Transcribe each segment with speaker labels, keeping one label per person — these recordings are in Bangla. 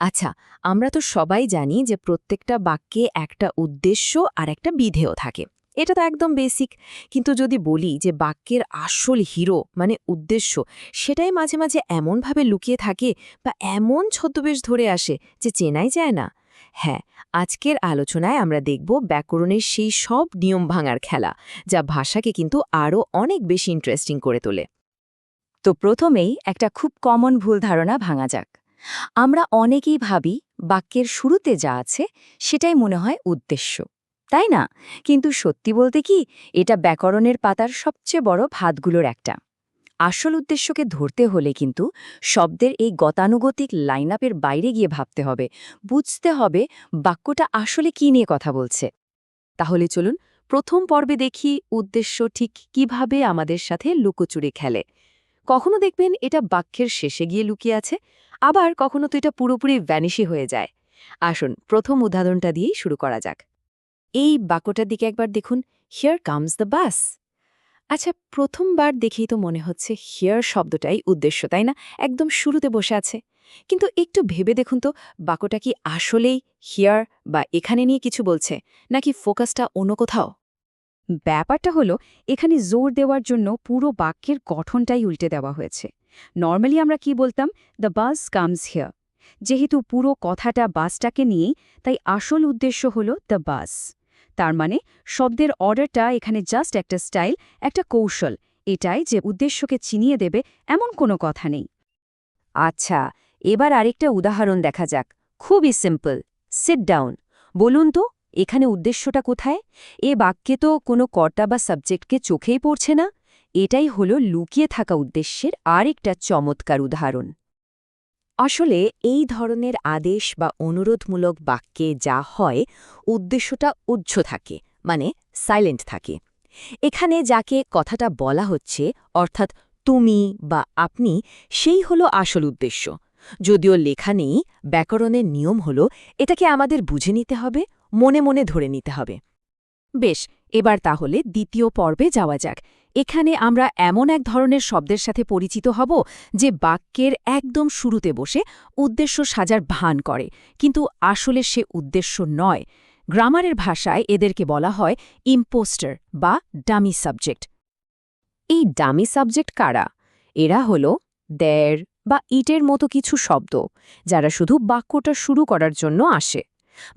Speaker 1: আচ্ছা, আমরা তো সবাই জানি যে প্রত্যেকটা বাক্যে একটা উদ্দেশ্য আর একটা বিধেয় থাকে। এটা তো একদম বেসিক। কিন্তু যদি বলি যে বাক্যের আসল হিরো মানে উদ্দেশ্য, সেটাই মাঝে মাঝে এমনভাবে লুকিয়ে থাকে বা এমন ছদ্মবেশ ধরে আসে যে চেনাই যায় না। হ্যাঁ, আজকের আলোচনায় আমরা দেখব ব্যাকরণের সেই সব নিয়ম ভাঙার খেলা, যা ভাষাকে কিন্তু আরও অনেক বেশি ইন্টারেস্টিং করে তোলে।
Speaker 2: তো প্রথমেই একটা খুব কমন ভুল ধারণা ভাঙা যাক। আমরা অনেকেই ভাবি বাক্যের শুরুতে যা আছে সেটাই মনে হয় উদ্দেশ্য, তাই না? কিন্তু সত্যি বলতে কি, এটা ব্যাকরণের পাতার সবচেয়ে বড় ভাতগুলোর একটা। আসল উদ্দেশ্যকে ধরতে হলে কিন্তু শব্দের এই গতানুগতিক লাইনআপের বাইরে গিয়ে ভাবতে হবে, বুঝতে হবে বাক্যটা আসলে কি নিয়ে কথা বলছে। তাহলে চলুন প্রথম পর্বে দেখি উদ্দেশ্য ঠিক কিভাবে আমাদের সাথে লুকোচুরি খেলে। কখনো দেখবেন এটা বাক্যের শেষে গিয়ে লুকিয়ে আছে, আবার কখনো তো এটা পুরোপুরি ভ্যানিশি হয়ে যায়। আসুন প্রথম উদাহরণটা দিয়েই শুরু করা যাক। এই বাক্যটার দিকে একবার দেখুন, হিয়ার কামস দ্য বাস। আচ্ছা, প্রথমবার দেখেই তো মনে হচ্ছে হিয়ার শব্দটাই উদ্দেশ্য, তাই না? একদম শুরুতে বসে আছে। কিন্তু একটু ভেবে দেখুন তো, বাক্যটা কি আসলেই হিয়ার বা এখানে নিয়ে কিছু বলছে, নাকি ফোকাসটা অন্য কোথাও? ব্যাপারটা হলো, এখানে জোর দেওয়ার জন্য পুরো বাক্যের গঠনটাই উল্টে দেওয়া হয়েছে। নর্মালি আমরা কি বলতাম, দ্য বাস কামস হিয়ার। যেহেতু পুরো কথাটা বাসটাকে নিয়েই, তাই আসল উদ্দেশ্য হলো দ্য বাস। তার মানে শব্দের অর্ডারটা এখানে জাস্ট একটা স্টাইল, একটা কৌশল। এটাই যে উদ্দেশ্যকে চিনিয়ে দেবে এমন কোনো কথা নেই। আচ্ছা, এবার আরেকটা উদাহরণ দেখা যাক। খুবই সিম্পল, সিট ডাউন। বলুন তো, এখানে উদ্দেশ্যটা কোথায়? এ বাক্যে তো কোনো কর্তা বা সাবজেক্টকে চোখেই পড়ছে না। এটাই হলো লুকিয়ে থাকা উদ্দেশ্যের আরেকটা চমৎকার উদাহরণ।
Speaker 1: আসলে এই ধরনের আদেশ বা অনুরোধমূলক বাক্যে যা হয়, উদ্দেশ্যটা উহ্য থাকে, মানে সাইলেন্ট থাকে। এখানে যাকে কথাটা বলা হচ্ছে, অর্থাৎ তুমি বা আপনি, সেই হলো আসল উদ্দেশ্য। যদিও লেখা নেই, ব্যাকরণের নিয়ম হলো এটাকে আমাদের বুঝে নিতে হবে, মনে মনে ধরে নিতে হবে। বেশ, এবার তাহলে দ্বিতীয় পর্বে যাওয়া যাক। এখানে আমরা এমন এক ধরনের শব্দের সাথে পরিচিত হব যে বাক্যের একদম শুরুতে বসে উদ্দেশ্য সাজার ভান করে, কিন্তু আসলে সে উদ্দেশ্য নয়। গ্রামারের ভাষায় এদেরকে বলা হয় ইম্পোস্টার বা ডামি সাবজেক্ট। এই ডামি সাবজেক্ট কারা? এরা হলো দেয়ার বা ইটের মতো কিছু শব্দ, যারা শুধু বাক্যটা শুরু করার জন্য আসে।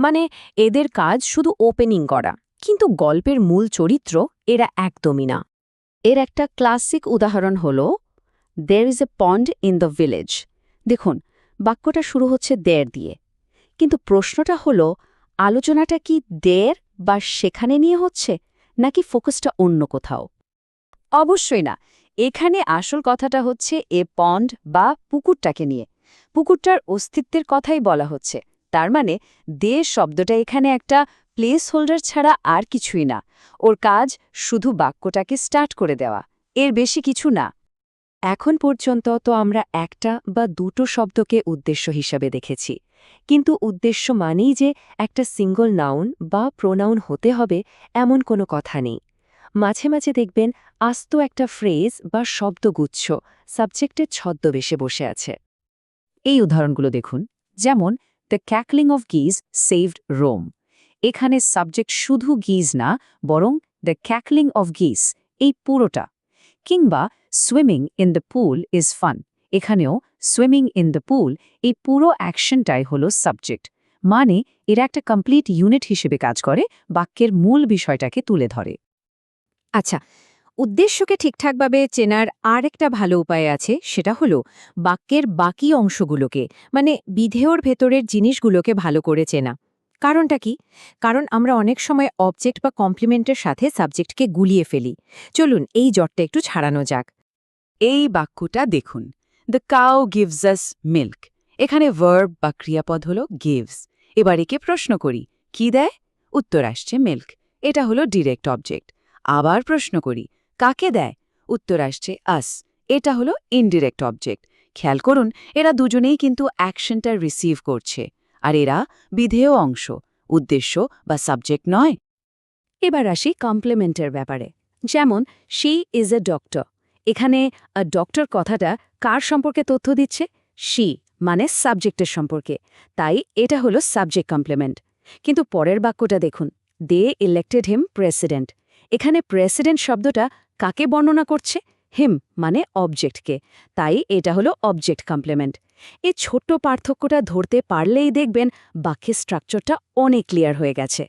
Speaker 1: মানে এদের কাজ শুধু ওপেনিং করা, কিন্তু গল্পের মূল চরিত্র এরা একদমই না। এর একটা ক্লাসিক উদাহরণ হল there is a pond in the village. দেখুন, বাক্যটা শুরু হচ্ছে দের দিয়ে, কিন্তু প্রশ্নটা হলো, আলোচনাটা কি দের বা সেখানে নিয়ে হচ্ছে, নাকি ফোকাসটা অন্য কোথাও? অবশ্যই না। এখানে আসল কথাটা হচ্ছে এ পন্ড বা পুকুরটাকে নিয়ে। পুকুরটার অস্তিত্বের কথাই বলা হচ্ছে। তার মানে দে শব্দটা এখানে একটা প্লেস হোল্ডার ছাড়া আর কিছুই না। ওর কাজ শুধু বাক্যটাকে স্টার্ট করে দেওয়া, এর বেশি কিছু না। এখন পর্যন্ত তো আমরা একটা বা দুটো শব্দকে উদ্দেশ্য হিসাবে দেখেছি, কিন্তু উদ্দেশ্য মানেই যে একটা সিঙ্গল নাউন বা প্রোনাউন হতে হবে এমন কোনো কথা নেই। মাঝে মাঝে দেখবেন আস্ত একটা ফ্রেজ বা শব্দগুচ্ছ সাবজেক্টের ছদ্মবেশে বসে আছে। এই উদাহরণগুলো দেখুন, যেমন দ্য ক্যাকলিং অফ গিজ সেভড রোম। এখানে সাবজেক্ট শুধু গিজ না, বরং দ্য ক্যাকলিং অফ গিজ এই পুরোটা। কিংবা swimming in the pool is fun. এখানেও সুইমিং ইন দ্য পুল এই পুরো অ্যাকশনটাই হলো সাবজেক্ট। মানে এরা একটা কমপ্লিট ইউনিট হিসেবে কাজ করে, বাক্যের মূল বিষয়টাকে তুলে ধরে। আচ্ছা, উদ্দেশ্যকে ঠিকঠাকভাবে চেনার আরেকটা ভালো উপায় আছে, সেটা হলো বাক্যের বাকি অংশগুলোকে, মানে বিধেয়র ভেতরের জিনিসগুলোকে ভালো করে চেনা। কারণটা কি? কারণ আমরা অনেক সময় অবজেক্ট বা কমপ্লিমেন্টের সাথে সাবজেক্টকে গুলিয়ে ফেলি। চলুন এই জটটা একটু ছাড়ানো যাক। এই বাক্যটা দেখুন, the cow gives us milk. এখানে ভার্ব বা ক্রিয়াপদ হলো গিভস। এবার একে প্রশ্ন করি, কি দেয়? উত্তর আসছে মিল্ক। এটা হলো ডিরেক্ট অবজেক্ট। আবার প্রশ্ন করি, কাকে দেয়? উত্তর আসছে আস। এটা হলো ইনডিরেক্ট অবজেক্ট। খেয়াল করুন, এরা দুজনেই কিন্তু অ্যাকশনটা রিসিভ করছে, আর এরা বিধেয় অংশ, উদ্দেশ্য বা সাবজেক্ট নয়। এবার আসি কমপ্লিমেন্টের ব্যাপারে। যেমন শি ইজ এ ডক্টর। এখানে ডক্টর কথাটা কার সম্পর্কে তথ্য দিচ্ছে? শি
Speaker 2: মানে সাবজেক্টের সম্পর্কে, তাই এটা হলো সাবজেক্ট কমপ্লিমেন্ট। কিন্তু পরের বাক্যটা দেখুন, দে ইলেক্টেড হিম প্রেসিডেন্ট। এখানে প্রেসিডেন্ট শব্দটা কাকে বর্ণনা করছে? হিম মানে অবজেক্টকে, তাই এটা হলো অবজেক্ট কমপ্লিমেন্ট। এই ছোট্ট পার্থক্যটা ধরতে পারলেই দেখবেন বাক্যের স্ট্রাকচারটা অনেক ক্লিয়ার হয়ে গেছে।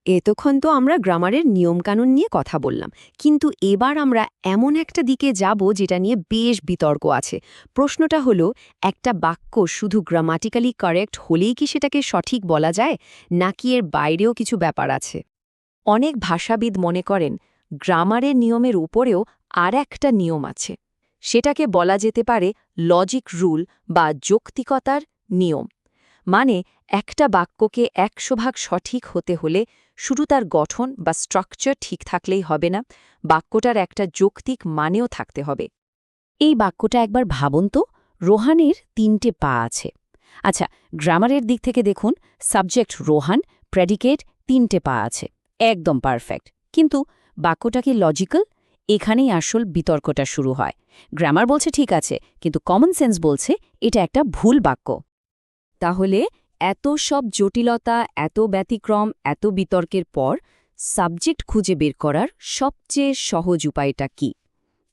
Speaker 1: এতক্ষণ তো আমরা গ্রামারের নিয়মকানুন নিয়ে কথা বললাম, কিন্তু এবার আমরা এমন একটা দিকে যাব যেটা নিয়ে বেশ বিতর্ক আছে। প্রশ্নটা হলো, একটা বাক্য শুধু গ্রামাটিক্যালি কারেক্ট হলেই কি সেটাকে সঠিক বলা যায়, নাকি এর বাইরেও কিছু ব্যাপার আছে?
Speaker 2: অনেক ভাষাবিদ মনে করেন গ্রামারের নিয়মের উপরেও আর একটা নিয়ম আছে। সেটাকে বলা যেতে পারে লজিক রুল বা যৌক্তিকতার নিয়ম। মানে একটা বাক্যকে ১০০% সঠিক হতে হলে শুধু তার গঠন বা স্ট্রাকচার ঠিক থাকলেই হবে না, বাক্যটার একটা যৌক্তিক মানেও থাকতে হবে। এই বাক্যটা একবার ভাবুন তো, রোহানের ৩টে পা আছে। আচ্ছা, গ্রামারের দিক থেকে দেখুন, সাবজেক্ট রোহান, প্রেডিকেট ৩টে পা আছে, একদম পারফেক্ট। কিন্তু বাক্যটা কি লজিক্যাল? এখানেই আসল বিতর্কটা শুরু হয়। গ্রামার বলছে ঠিক আছে, কিন্তু কমন সেন্স বলছে এটা একটা ভুল বাক্য। তাহলে এত সব জটিলতা, এত ব্যতিক্রম, এত বিতর্কের পর সাবজেক্ট খুঁজে বের করার সবচেয়ে সহজ উপায়টা কি?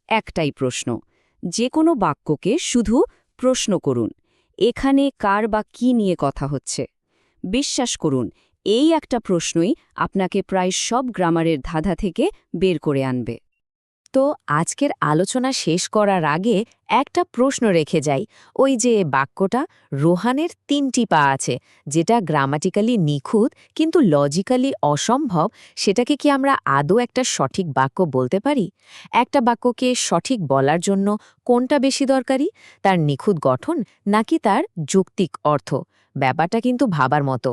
Speaker 2: একটাই প্রশ্ন, যে কোনো বাক্যকে শুধু প্রশ্ন করুন, এখানে কার বা কি নিয়ে কথা হচ্ছে। বিশ্বাস করুন, এই একটা প্রশ্নই আপনাকে প্রায় সব গ্রামারের ধাঁধা থেকে বের করে আনবে। তো আজকের আলোচনা শেষ করার আগে একটা প্রশ্ন রেখে যাই, ওই যে বাক্যটা রোহানের ৩টি পা আছে, যেটা গ্রামাটিক্যালি নিখুঁত কিন্তু লজিক্যালি অসম্ভব, সেটাকে কি আমরা আদৌ একটা সঠিক বাক্য বলতে পারি? একটা বাক্যকে সঠিক বলার জন্য কোনটা বেশি দরকারি, তার নিখুঁত গঠন নাকি তার যৌক্তিক অর্থ? ব্যাপারটা কিন্তু ভাবার মতো।